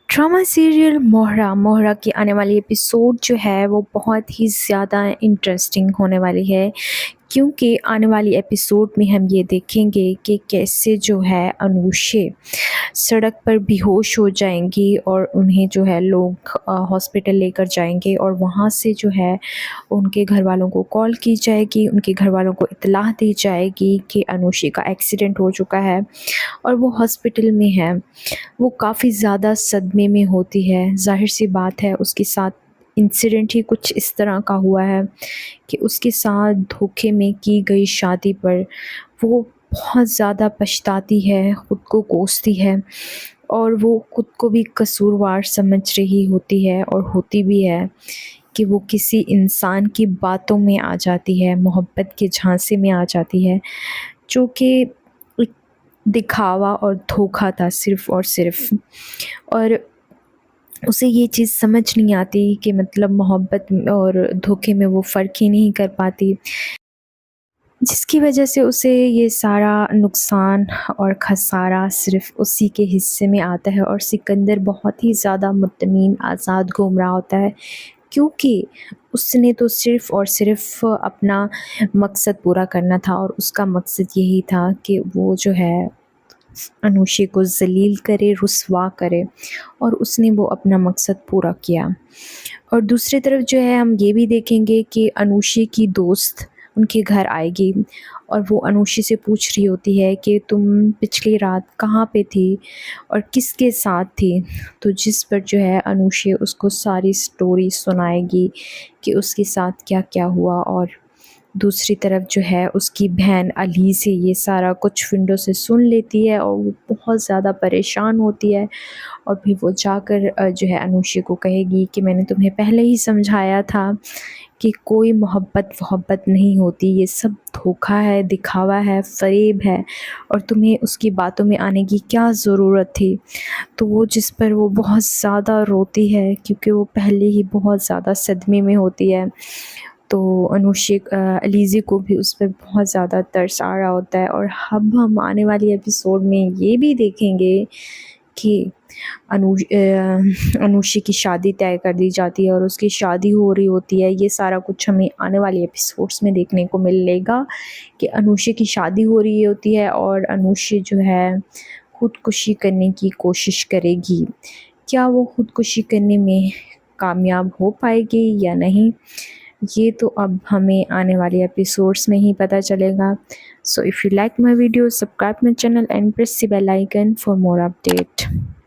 Drama serial मोहरा मोहरा की आने वाली एपिसोड जो है वो बहुत ही ज़्यादा इंटरेस्टिंग होने वाली है, क्योंकि आने वाली एपिसोड में हम ये देखेंगे कि कैसे जो है अनुषे सड़क पर बेहोश हो जाएंगी और उन्हें जो है लोग हॉस्पिटल लेकर जाएंगे और वहाँ से जो है उनके घर वालों को कॉल की जाएगी, उनके घर वालों को इत्तला दी जाएगी कि अनुषे का एक्सीडेंट हो चुका है और वो हॉस्पिटल में है। वो काफ़ी ज़्यादा सदमे में होती है। ज़ाहिर-सी बात है उसके साथ इंसिडेंट ही कुछ इस तरह का हुआ है कि उसके साथ धोखे में की गई शादी पर वो बहुत ज़्यादा पछताती है, खुद को कोसती है और वो खुद को भी कसूरवार समझ रही होती है और होती भी है कि वो किसी इंसान की बातों में आ जाती है, मोहब्बत के झांसे में आ जाती है, जो कि एक दिखावा और धोखा था सिर्फ़ और सिर्फ़। और उसे ये चीज़ समझ नहीं आती कि मतलब मोहब्बत और धोखे में वो फ़र्क ही नहीं कर पाती, जिसकी वजह से उसे ये सारा नुकसान और ख़सारा सिर्फ़ उसी के हिस्से में आता है और सिकंदर बहुत ही ज़्यादा मुतमईन आज़ाद घूम रहा होता है, क्योंकि उसने तो सिर्फ़ और सिर्फ़ अपना मकसद पूरा करना था और उसका मकसद यही था कि वो जो है अनुषे को ज़लील करे, रुसवा करे और उसने वो अपना मकसद पूरा किया। और दूसरी तरफ जो है हम ये भी देखेंगे कि अनुषे की दोस्त उनके घर आएगी और वो अनुषे से पूछ रही होती है कि तुम पिछली रात कहाँ पे थी और किसके साथ थी? तो जिस पर जो है अनुषे उसको सारी स्टोरी सुनाएगी कि उसके साथ क्या-क्या हुआ। और दूसरी तरफ जो है उसकी बहन अली से ये सारा कुछ विंडो से सुन लेती है और वो बहुत ज़्यादा परेशान होती है और फिर वो जाकर जो है अनुषे को कहेगी कि मैंने तुम्हें पहले ही समझाया था कि कोई मोहब्बत नहीं होती, ये सब धोखा है, दिखावा है, फ़रेब है और तुम्हें उसकी बातों में आने की क्या ज़रूरत थी। तो वो जिस पर वो बहुत ज़्यादा रोती है, क्योंकि वो पहले ही बहुत ज़्यादा सदमे में होती है। तो अनुषे अलीज़ी को भी उस पर बहुत ज़्यादा तरस आ रहा होता है। और अब हम आने वाली एपिसोड में ये भी देखेंगे कि अनुषे की शादी तय कर दी जाती है और उसकी शादी हो रही होती है। ये सारा कुछ हमें आने वाले एपिसोड्स में देखने को मिलेगा कि अनुषे की शादी हो रही होती है और अनुषे जो है खुदकुशी करने की कोशिश करेगी। क्या वो खुदकुशी करने में कामयाब हो पाएगी या नहीं, ये तो अब हमें आने वाले एपिसोड्स में ही पता चलेगा। So if you like my video, subscribe my channel and press the bell icon for more update.